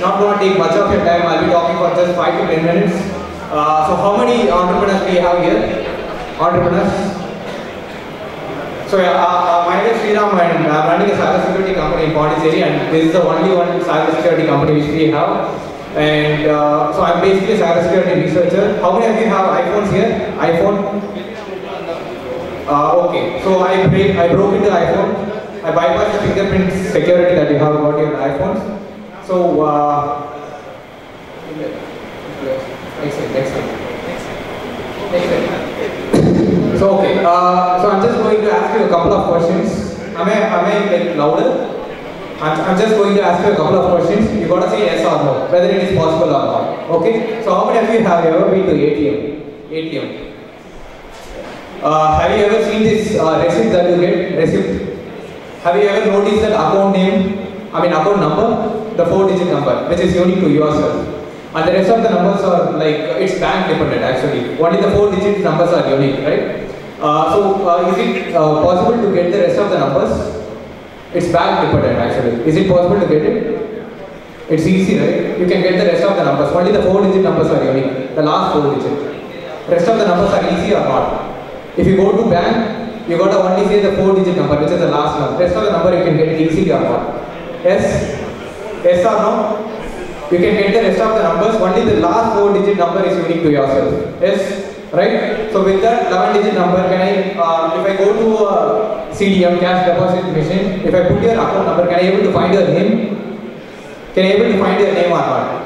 not going to take much of your time. I'll be talking for just 5 to 10 minutes. So how many entrepreneurs do we have here? Entrepreneurs? So my name is Sriram and I'm running a cybersecurity company in Puducherry, and this is the only one cybersecurity company which we have. And so I'm basically a cybersecurity researcher. How many of you have iPhones here? iPhone? Okay, so I broke into iPhone. I bypassed the fingerprint security that you have got in iPhones. So, next slide. So okay, so I'm just going to ask you a couple of questions. Am I like louder? I'm just going to ask you a couple of questions. You got to say yes or no, whether it is possible or not. Okay? So how many of you have ever been to ATM? Have you ever seen this receipt that you get? Receipt. Have you ever noticed that account number, the 4-digit number, which is unique to yourself, and the rest of the numbers are like it's bank dependent actually. Only the 4-digit numbers are unique, right? Is it possible to get the rest of the numbers? It's bank dependent actually. Is it possible to get it? It's easy, right? You can get the rest of the numbers. Only the 4-digit numbers are unique. The last 4-digit. Rest of the numbers are easy or not. If you go to bank, you got to only say the 4-digit number, which is the last one. Rest of the number you can get it easily or not. Yes? Yes or no? You can get the rest of the numbers. Only the last 4-digit number is unique to yourself. Yes? Right? So with that 11-digit number, can I, if I go to a CDM, cash deposit machine, if I put your account number, can I able to find your name? Can I able to find your name or not?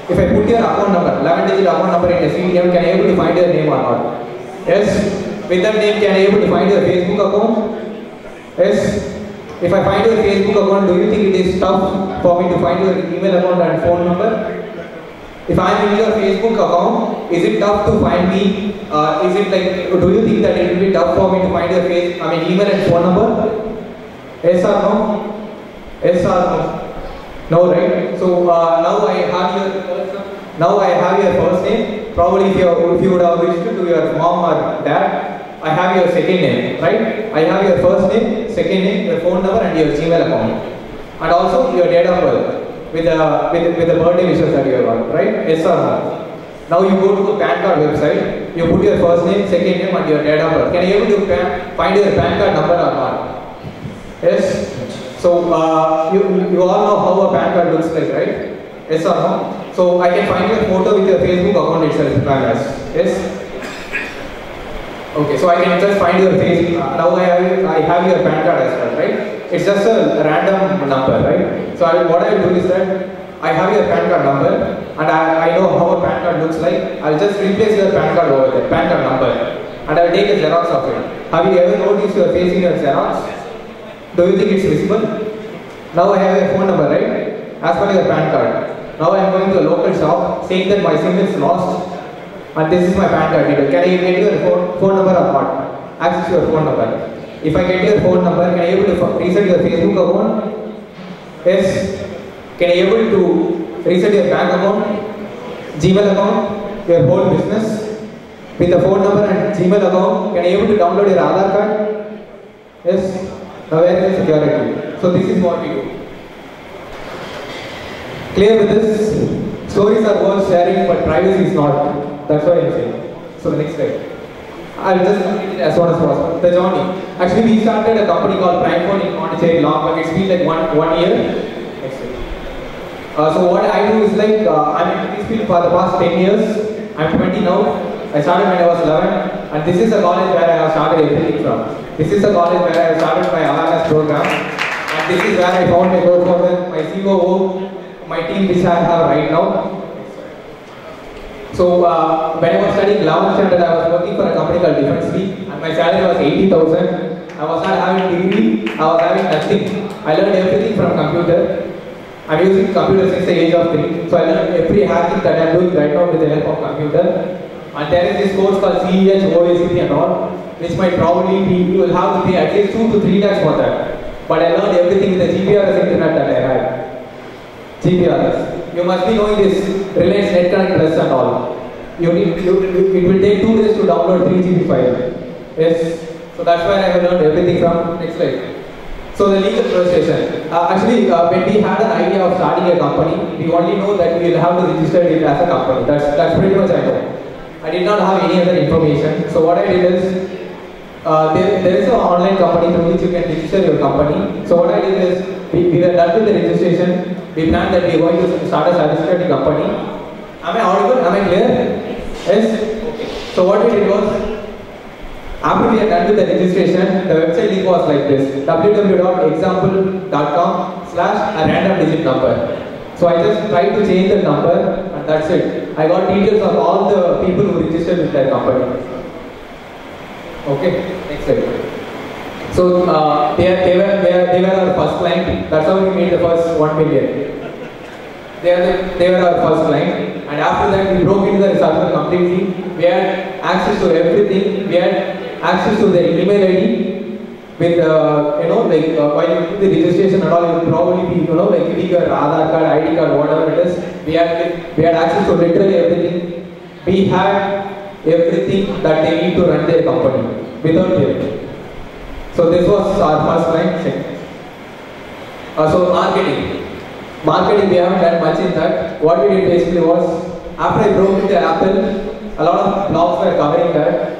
If I put your account number, 11-digit account number in a CDM, can I able to find your name or not? Yes? With that name, can I able to find your Facebook account? Yes? If I find your Facebook account, do you think it is tough for me to find your email account and phone number? If I am in your Facebook account, is it tough to find me? Is it like, do you think that it will be tough for me to find your email and phone number? Yes or no? Yes or no? No, right? So now I have your first name. Probably if you would have reached to your mom or dad, I have your second name, right? I have your first name, second name, your phone number, and your Gmail account, and also your date of birth with the birthday wishes that you have got, right? Yes or no? Now you go to the PAN card website. You put your first name, second name, and your date of birth. Can you able to find your PAN card number or not? Yes. So you all know how a PAN card looks like, right? Yes or no? So I can find your photo with your Facebook account itself, yes. Okay, so I can just find your face. Now I have your PAN card as well, right? It's just a random number, right? So what I will do is that I have your PAN card number, and I know how a PAN card looks like. I'll just replace your PAN card over there, PAN card number, and I'll take a Xerox of it. Have you ever noticed your face in your Xerox? Do you think it's visible? Now I have your phone number, right? As per your PAN card. Now I am going to a local shop saying that my SIM is lost, and this is my PAN card detail. Can I get your phone number or not? Access your phone number. If I get your phone number, can I able to reset your Facebook account? Yes. Can I able to reset your bank account, Gmail account, your whole business with the phone number and Gmail account? Can I able to download your Aadhaar card? Yes. Now where is the security? So this is what we do. Clear with this? Stories are worth sharing, but privacy is not. That's why I'm saying. So the next slide. I'll just complete it as soon as possible. The journey. Actually, we started a company called PrimeFort in Puducherry long, but it's been like one year. Next slide. So what I do is like, I'm in this field for the past 10 years. I'm 20 now. I started when I was 11, and this is the college where I have started everything from. This is the college where I have started my awareness program, and this is where I found my co-founder, my COO, my team which I have right now. So when I was studying 11th standard, I was working for a company called Defense League, and my salary was 80,000. I was not having degree, I was having nothing. I learned everything from computer. I'm using computer since the age of 3. So I learned every hacking that I'm doing right now with the help of computer. And there is this course called CEH, OACP and all, which might probably be, you will have to pay at least 2 to 3 lakhs for that. But I learned everything with the GPRS internet that I had. GPRS. You must be knowing this Reliance Net Connect Plus and all. It will take 2 days to download 3 GB file. Yes. So that's where I have learned everything from. Next slide. So the legal procession. Actually, when we had an idea of starting a company, we only know that we will have to register it as a company. That's pretty much I know. I did not have any other information. So what I did is, there is an online company through which you can register your company. So what I did is, we were done with the registration. We planned that we are going to start a cybersecurity company. Am I audible? Am I clear? Yes? Okay. So what we did was, after we had done with the registration, the website link was like this: www.example.com/a-random-digit-number. So I just tried to change the number and that's it. I got details of all the people who registered with their company. Okay, next slide. So they were our first client. That's how we made the first 1 million. They were our first client, and after that we broke into the server completely. We had access to everything. We had access to the email ID with while you do the registration and all, it will probably be giving your Aadhaar card, ID card, whatever it is. We had access to literally everything. We had everything that they need to run their company without them. So this was our first client. So marketing, we haven't done much in that. What we did basically was, after I broke into Apple, a lot of blogs were covering that,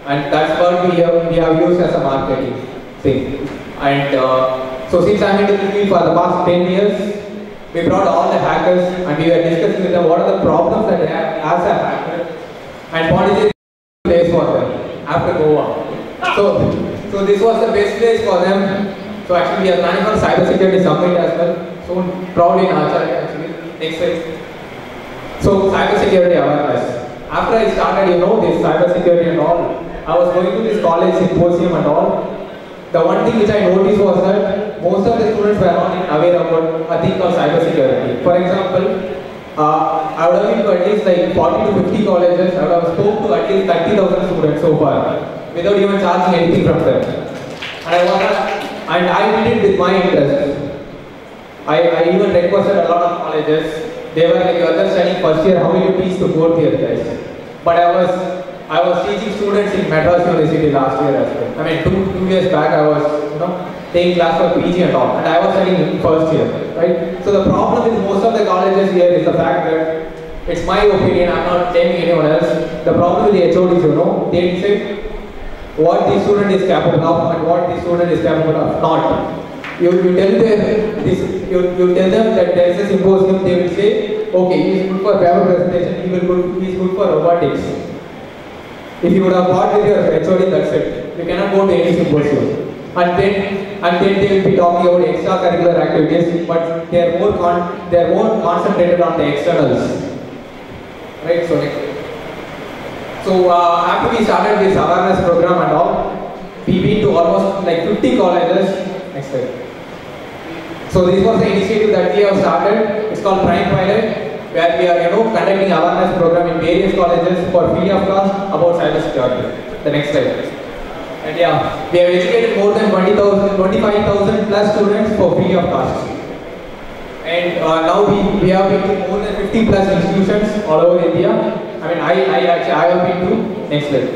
and that's what we have used as a marketing thing. And so since I'm in the field for the past 10 years, we brought all the hackers and we were discussing with them what are the problems that they have as a hacker and what is the place for them after Goa. So this was the best place for them. So actually we are planning for cybersecurity summit as well. So probably in Achariya actually. Next slide. So cybersecurity awareness. After I started, this cybersecurity and all, I was going to this college symposium and all. The one thing which I noticed was that most of the students were not aware about a thing called cybersecurity. For example, I would have been to at least like 40 to 50 colleges. I would have spoke to at least 30,000 students so far, without even charging anything from them. And I did it with my interest. I even requested a lot of colleges. They were like, you are just studying first year, how will you teach to fourth year guys? But I was teaching students in Madras University last year as well. I mean, two years back I was taking class for PG and all, and I was studying in first year, right? So the problem with most of the colleges here is the fact that, it's my opinion, I'm not telling anyone else, the problem with the HODs, they say what the student is capable of and what the student is capable of not. You tell them that there is a symposium, they will say, okay, he is good for paper presentation, he is good for robotics. If you would have got with your HOD, that's it. You cannot go to any symposium. And then they will be talking about extracurricular activities, but they are more concentrated on the externals. Right? So after we started this awareness program and all, we been to almost like 50 colleges. Next slide. So this was the initiative that we have started. It's called PrimeFort, where we are conducting awareness program in various colleges for free of cost about cybersecurity. The next slide. And yeah, we have educated more than 25,000 plus students for free of cost. And now we have been to more than 50 plus institutions all over India. I mean, I have been to. Next slide.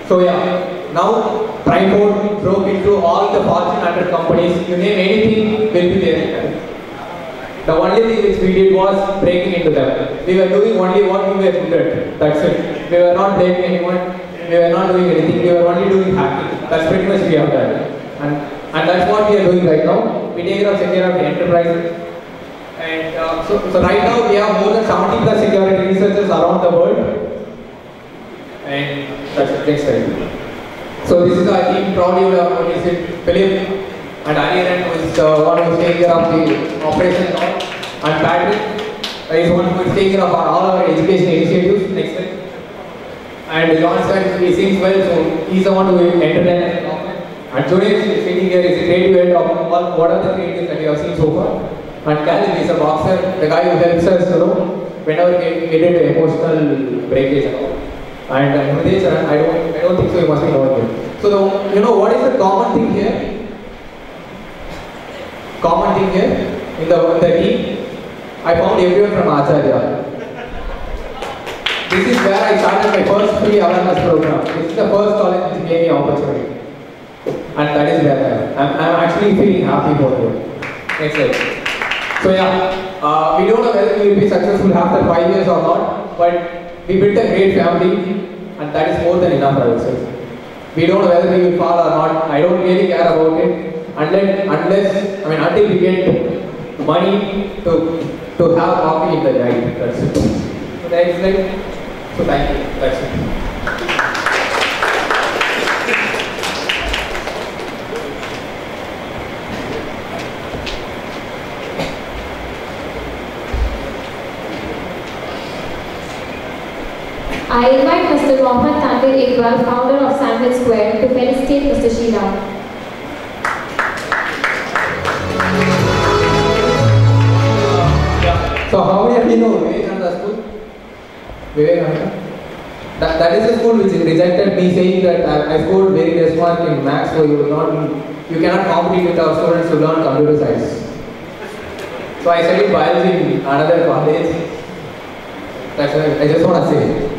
So yeah, now PrimeFort broke into all the Fortune 100 companies. You name anything, will be there. The only thing which we did was breaking into them. We were doing only what we were good at. That's it. We were not blaming anyone. We were not doing anything. We were only doing hacking. That's pretty much we have done. And that's what we are doing right now. We take care of security enterprises. And so right now we have more than 70 plus security researchers around the world. And that's the next slide. So this is our team. Probably you would have noticed it. Philip and Arian was one who is taking care of the operation now. And Patrick is one who is taking care of all our education initiatives. Next slide. And John said he sings well, so he's the one who will entertain us. And today is sitting here is a creative head of what are the creatives that you have seen so far. And Caleb is a boxer, the guy who helps us, whenever we get into emotional breakage and all. And Hridesh, I don't think so, you must be knowing him. So what is the common thing here? In the team, I found everyone from Achariya. This is where I started my first free awareness program. This is the first college which gave me opportunity. and that is where I'm actually feeling happy for you. Next slide. So yeah, we don't know whether we will be successful after 5 years or not, but we built a great family, and that is more than enough, I would say. We don't know whether we will fall or not. I don't really care about it until we get money to have coffee in the night. That's it. So next slide. So thank you. That's it. I invite Mr. Mohammed Tanvir Iqbal, founder of Sandwich Square, to felicitate Mr. Sriram. So how many of you know Vivekananda school? Vivekananda? That is a school which rejected me, saying that I scored very less mark in maths, so you cannot compete with our students who learn computer science. So I studied biology in another college. That's what I just want to say.